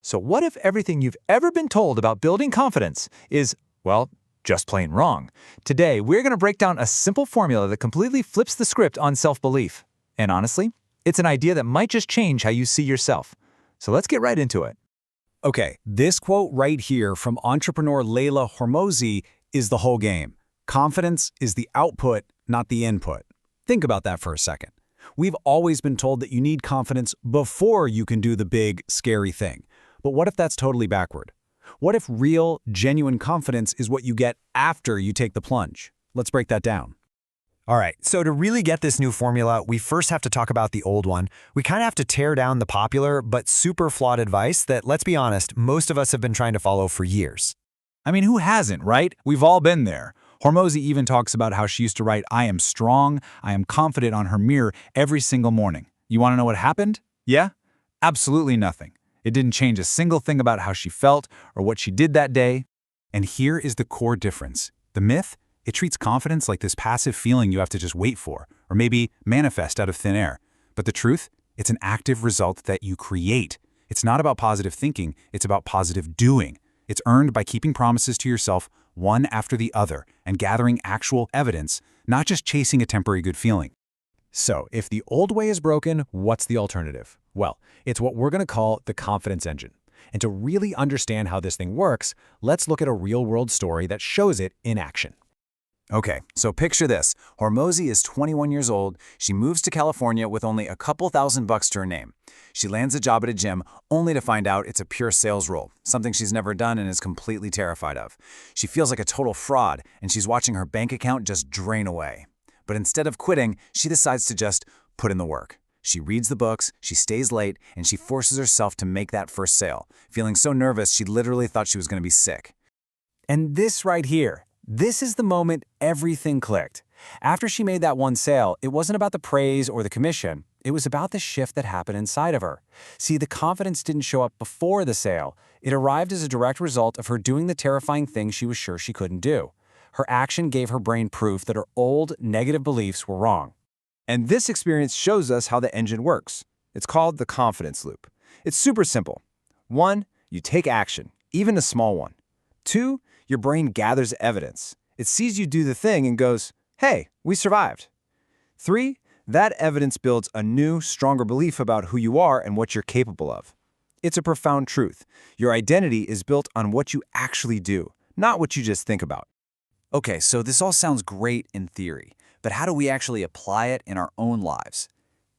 So what if everything you've ever been told about building confidence is, well, just plain wrong? Today, we're going to break down a simple formula that completely flips the script on self-belief. And honestly, it's an idea that might just change how you see yourself. So let's get right into it. Okay, this quote right here from entrepreneur Leila Hormozi is the whole game. Confidence is the output, not the input. Think about that for a second. We've always been told that you need confidence before you can do the big, scary thing. But what if that's totally backward? What if real, genuine confidence is what you get after you take the plunge? Let's break that down. All right, so to really get this new formula, we first have to talk about the old one. We kind of have to tear down the popular but super flawed advice that, let's be honest, most of us have been trying to follow for years. I mean, who hasn't, right? We've all been there. Hormozi even talks about how she used to write, "I am strong, I am confident" on her mirror every single morning. You want to know what happened? Yeah? Absolutely nothing. It didn't change a single thing about how she felt or what she did that day. And here is the core difference. The myth? It treats confidence like this passive feeling you have to just wait for, or maybe manifest out of thin air. But the truth? It's an active result that you create. It's not about positive thinking, it's about positive doing. It's earned by keeping promises to yourself one after the other and gathering actual evidence, not just chasing a temporary good feeling. So, if the old way is broken, what's the alternative? Well, it's what we're going to call the confidence engine. And to really understand how this thing works, let's look at a real-world story that shows it in action. Okay, so picture this. Hormozi is 21 years old. She moves to California with only a couple $1,000 to her name. She lands a job at a gym only to find out it's a pure sales role, something she's never done and is completely terrified of. She feels like a total fraud, and she's watching her bank account just drain away. But instead of quitting, she decides to just put in the work. She reads the books, she stays late, and she forces herself to make that first sale, feeling so nervous she literally thought she was going to be sick. And this right here, this is the moment everything clicked. After she made that one sale, it wasn't about the praise or the commission. It was about the shift that happened inside of her. See, the confidence didn't show up before the sale. It arrived as a direct result of her doing the terrifying thing she was sure she couldn't do. Her action gave her brain proof that her old, negative beliefs were wrong. And this experience shows us how the engine works. It's called the confidence loop. It's super simple. 1, you take action, even a small one. 2, your brain gathers evidence. It sees you do the thing and goes, "Hey, we survived." 3, that evidence builds a new, stronger belief about who you are and what you're capable of. It's a profound truth. Your identity is built on what you actually do, not what you just think about. Okay, so this all sounds great in theory, but how do we actually apply it in our own lives?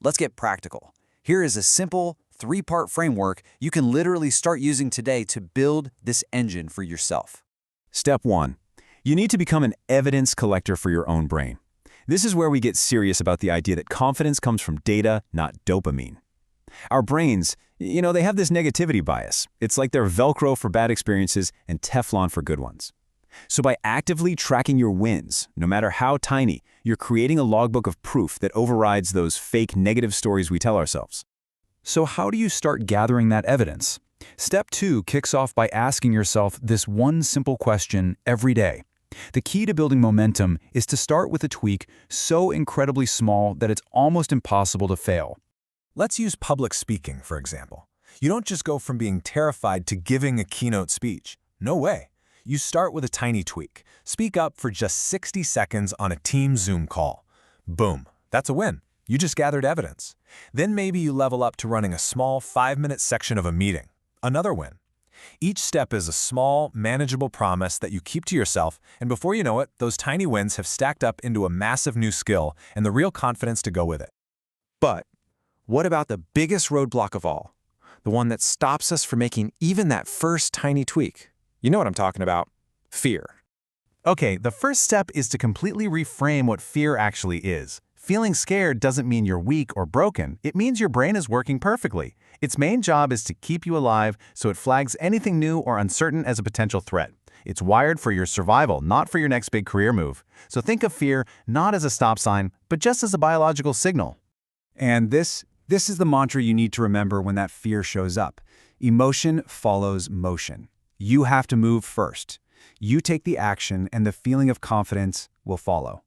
Let's get practical. Here is a simple 3-part framework you can literally start using today to build this engine for yourself. Step 1. You need to become an evidence collector for your own brain. This is where we get serious about the idea that confidence comes from data, not dopamine. Our brains, they have this negativity bias. It's like they're Velcro for bad experiences and Teflon for good ones. So by actively tracking your wins, no matter how tiny, you're creating a logbook of proof that overrides those fake negative stories we tell ourselves. So how do you start gathering that evidence? Step 2 kicks off by asking yourself this one simple question every day. The key to building momentum is to start with a tweak so incredibly small that it's almost impossible to fail. Let's use public speaking, for example. You don't just go from being terrified to giving a keynote speech. No way. You start with a tiny tweak. Speak up for just 60 seconds on a team Zoom call. Boom, that's a win. You just gathered evidence. Then maybe you level up to running a small 5-minute section of a meeting. Another win. Each step is a small, manageable promise that you keep to yourself, and before you know it, those tiny wins have stacked up into a massive new skill and the real confidence to go with it. But what about the biggest roadblock of all? The one that stops us from making even that first tiny tweak? You know what I'm talking about. Fear. Okay, the first step is to completely reframe what fear actually is. Feeling scared doesn't mean you're weak or broken. It means your brain is working perfectly. Its main job is to keep you alive, so it flags anything new or uncertain as a potential threat. It's wired for your survival, not for your next big career move. So think of fear not as a stop sign, but just as a biological signal. And this is the mantra you need to remember when that fear shows up. Emotion follows motion. You have to move first. You take the action, and the feeling of confidence will follow.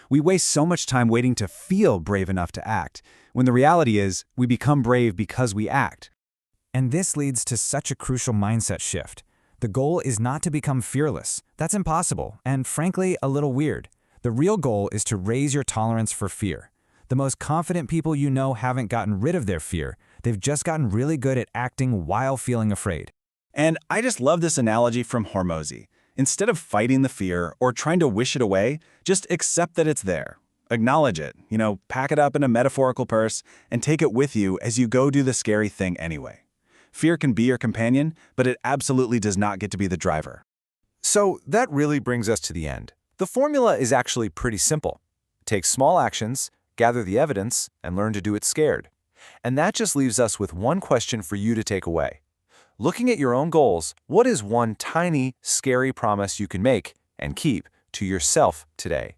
We waste so much time waiting to feel brave enough to act, when the reality is we become brave because we act. And this leads to such a crucial mindset shift. The goal is not to become fearless. That's impossible, and frankly, a little weird. The real goal is to raise your tolerance for fear. The most confident people you know haven't gotten rid of their fear. They've just gotten really good at acting while feeling afraid. And I just love this analogy from Hormozy. Instead of fighting the fear or trying to wish it away, just accept that it's there. Acknowledge it, pack it up in a metaphorical purse and take it with you as you go do the scary thing anyway. Fear can be your companion, but it absolutely does not get to be the driver. So that really brings us to the end. The formula is actually pretty simple. Take small actions, gather the evidence, and learn to do it scared. And that just leaves us with one question for you to take away. Looking at your own goals, what is one tiny, scary promise you can make and keep to yourself today?